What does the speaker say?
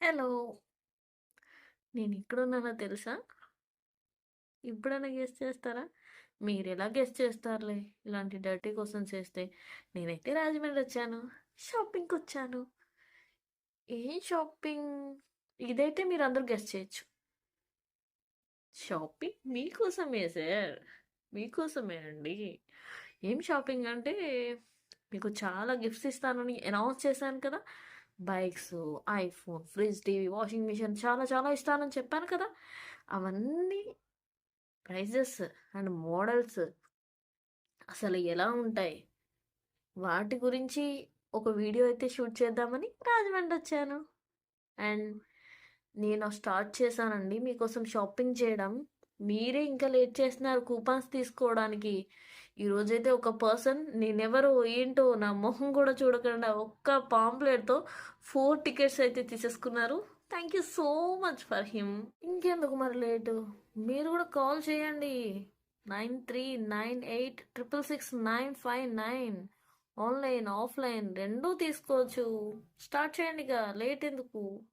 Hello! నేనెక్కడున్నానో తెలుసా? ఇప్పుడైనా guess చేస్తారా? మీరెలా గెస్ చేస్తారులే ఇలాంటి డర్టీ క్వెషన్స్ ఏస్తే. నేనైతే రాజమండ్రొచ్చాను. షాపింగ్‌కొచ్చాను. ఏం షాపింగ్? ఇదైతే మీరందరూ గెస్ చేయొచ్చు. షాపింగ్ మీకోసమే సార్. మీకోసమే అండి. ఏం షాపింగ్ అంటే మీకు చాలా గిఫ్ట్స్ ఇస్తానని అనౌన్స్ చేశాను కదా! Bikes, iPhone, fridge, TV, washing machine చాలా చాలా ఇస్తానని చెప్పాను కదా! అవన్నీ ప్రైజెస్ అండ్ మోడల్స్ అసలు ఎలా ఉంటాయి? వాటి గురించి ఒక వీడియో అయితే షూట్ చేద్దామని రాజమండ్రి వచ్చాను. అండ్ నేను స్టార్ట్ చేశానండి మీకోసం షాపింగ్ చేయడం. మీరే ఇంకా లేట్ చేస్తున్నారు కూపన్స్ తీసుకోవడానికి. ఈరోజైతే ఒక పర్సన్ నేనెవరో ఏంటో నా మొహం కూడా చూడకుండా ఒక్క పాంప్లెట్తో 4 టికెట్స్ అయితే తీసేసుకున్నారు. Thank you so much for him. ఇంకెందుకు మరి లేటు? మీరు కూడా కాల్ చేయండి. 9398666959. ఆన్లైన్ ఆఫ్లైన్ రెండూ తీసుకోవచ్చు. స్టార్ట్ చేయండి ఇక, లేట్ ఎందుకు?